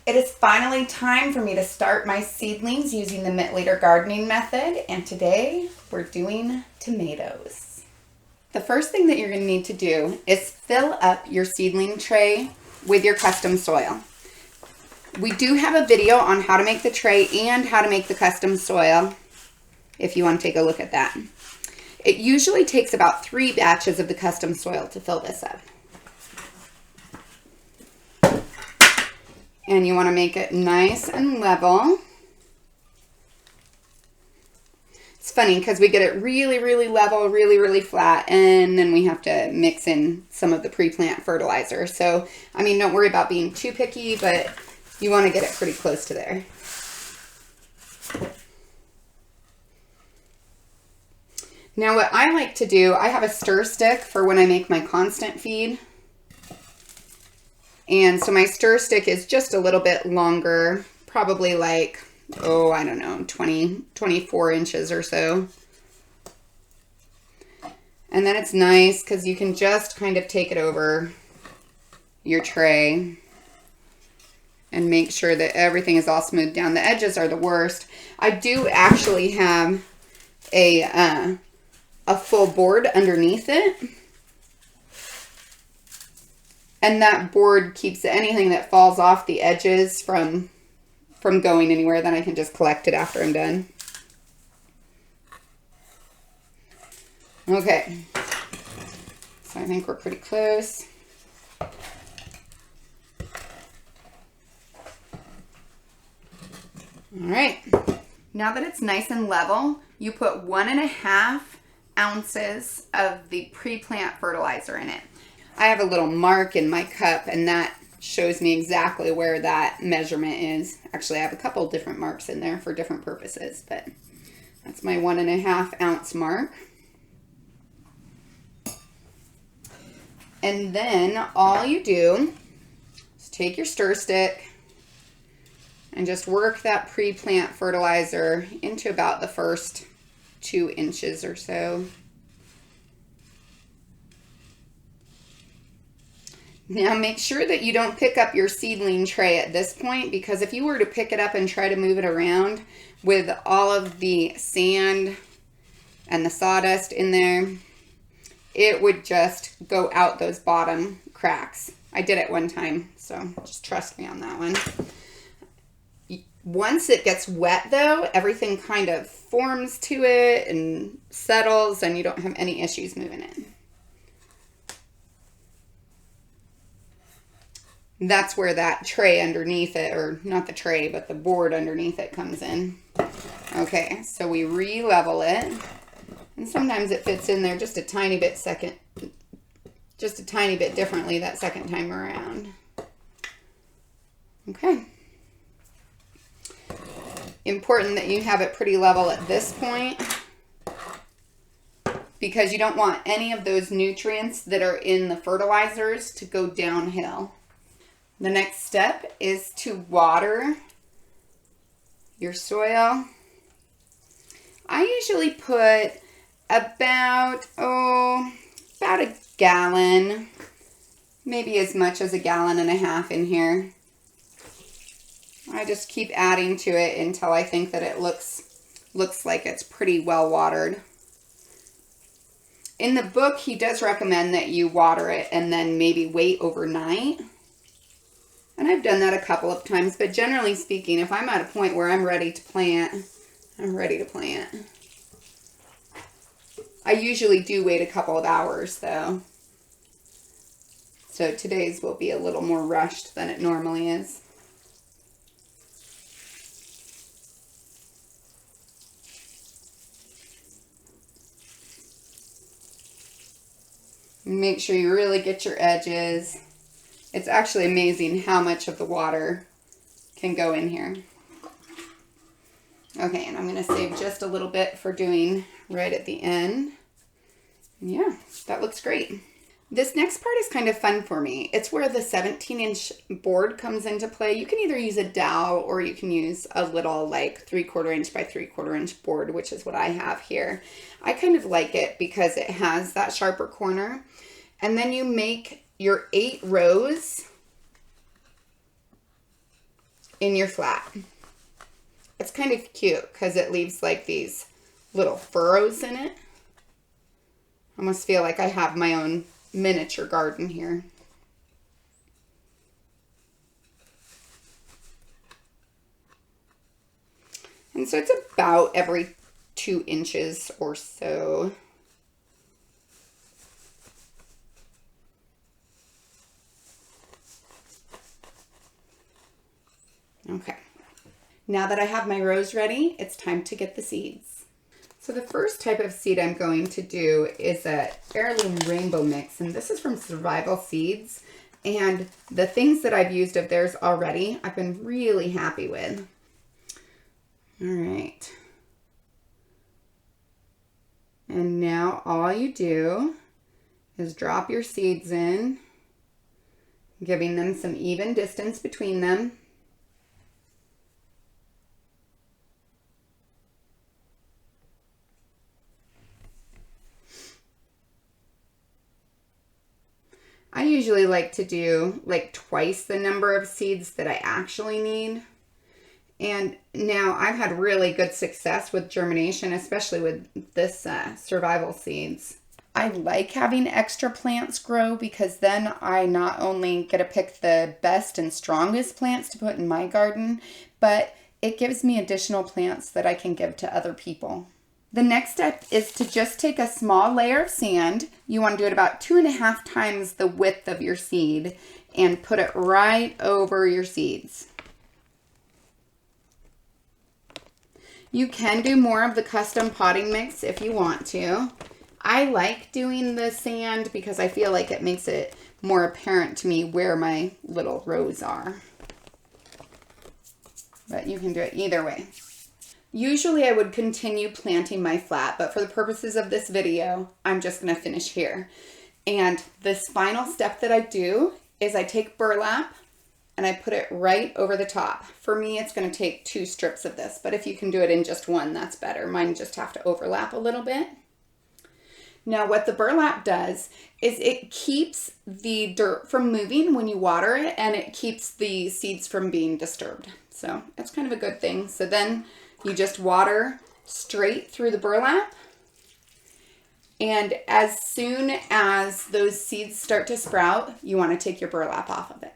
It is finally time for me to start my seedlings using the Mittleider gardening method, and today we're doing tomatoes. The first thing that you're going to need to do is fill up your seedling tray with your custom soil. We do have a video on how to make the tray and how to make the custom soil if you want to take a look at that. It usually takes about 3 batches of the custom soil to fill this up. And you want to make it nice and level. It's funny because we get it really, really level, really, really flat, and then we have to mix in some of the pre-plant fertilizer. So, I mean, don't worry about being too picky, but you want to get it pretty close to there. Now what I like to do, I have a stir stick for when I make my constant feed. And so my stir stick is just a little bit longer, probably like, oh, I don't know, 24 inches or so. And then it's nice because you can just kind of take it over your tray and make sure that everything is all smoothed down. The edges are the worst. I do actually have a full board underneath it. And that board keeps anything that falls off the edges from going anywhere. Then I can just collect it after I'm done. Okay. So I think we're pretty close. All right. Now that it's nice and level, you put 1.5 ounces of the pre-plant fertilizer in it. I have a little mark in my cup, and that shows me exactly where that measurement is. Actually, I have a couple different marks in there for different purposes, but that's my 1.5 ounce mark. And then all you do is take your stir stick and just work that pre-plant fertilizer into about the first 2 inches or so. Now make sure that you don't pick up your seedling tray at this point, because if you were to pick it up and try to move it around with all of the sand and the sawdust in there, it would just go out those bottom cracks. I did it one time, so just trust me on that one. Once it gets wet though, everything kind of forms to it and settles, and you don't have any issues moving it. That's where that tray underneath it, or not the tray, but the board underneath it comes in. Okay, so we re-level it. And sometimes it fits in there just a tiny bit differently that second time around. Okay. Important that you have it pretty level at this point, because you don't want any of those nutrients that are in the fertilizers to go downhill. The next step is to water your soil. I usually put about a gallon, maybe as much as 1.5 gallons in here. I just keep adding to it until I think that it looks like it's pretty well watered. In the book, he does recommend that you water it and then maybe wait overnight. And I've done that a couple of times, but generally speaking, if I'm at a point where I'm ready to plant, I'm ready to plant. I usually do wait a couple of hours though. So today's will be a little more rushed than it normally is. Make sure you really get your edges. It's actually amazing how much of the water can go in here. Okay, and I'm going to save just a little bit for doing right at the end. Yeah, that looks great. This next part is kind of fun for me. It's where the 17-inch board comes into play. You can either use a dowel or you can use a little like 3/4 inch by 3/4 inch board, which is what I have here. I kind of like it because it has that sharper corner. And then you make your 8 rows in your flat. It's kind of cute because it leaves like these little furrows in it. I almost feel like I have my own miniature garden here. And so it's about every 2 inches or so. Okay. Now that I have my rows ready, it's time to get the seeds. So the first type of seed I'm going to do is a heirloom rainbow mix, and this is from Survival Seeds. And the things that I've used of theirs already, I've been really happy with. All right. And now all you do is drop your seeds in, giving them some even distance between them. I usually like to do like twice the number of seeds that I actually need. And now I've had really good success with germination, especially with this Survival Seeds. I like having extra plants grow because then I not only get to pick the best and strongest plants to put in my garden, but it gives me additional plants that I can give to other people. The next step is to just take a small layer of sand. You want to do it about 2.5 times the width of your seed and put it right over your seeds. You can do more of the custom potting mix if you want to. I like doing the sand because I feel like it makes it more apparent to me where my little rows are. But you can do it either way. Usually I would continue planting my flat, but for the purposes of this video, I'm just going to finish here. And this final step that I do is I take burlap and I put it right over the top. For me, it's going to take 2 strips of this, but if you can do it in just 1, that's better. Mine just have to overlap a little bit. Now what the burlap does is it keeps the dirt from moving when you water it, and it keeps the seeds from being disturbed. So it's kind of a good thing. So then you just water straight through the burlap. And as soon as those seeds start to sprout, you want to take your burlap off of it.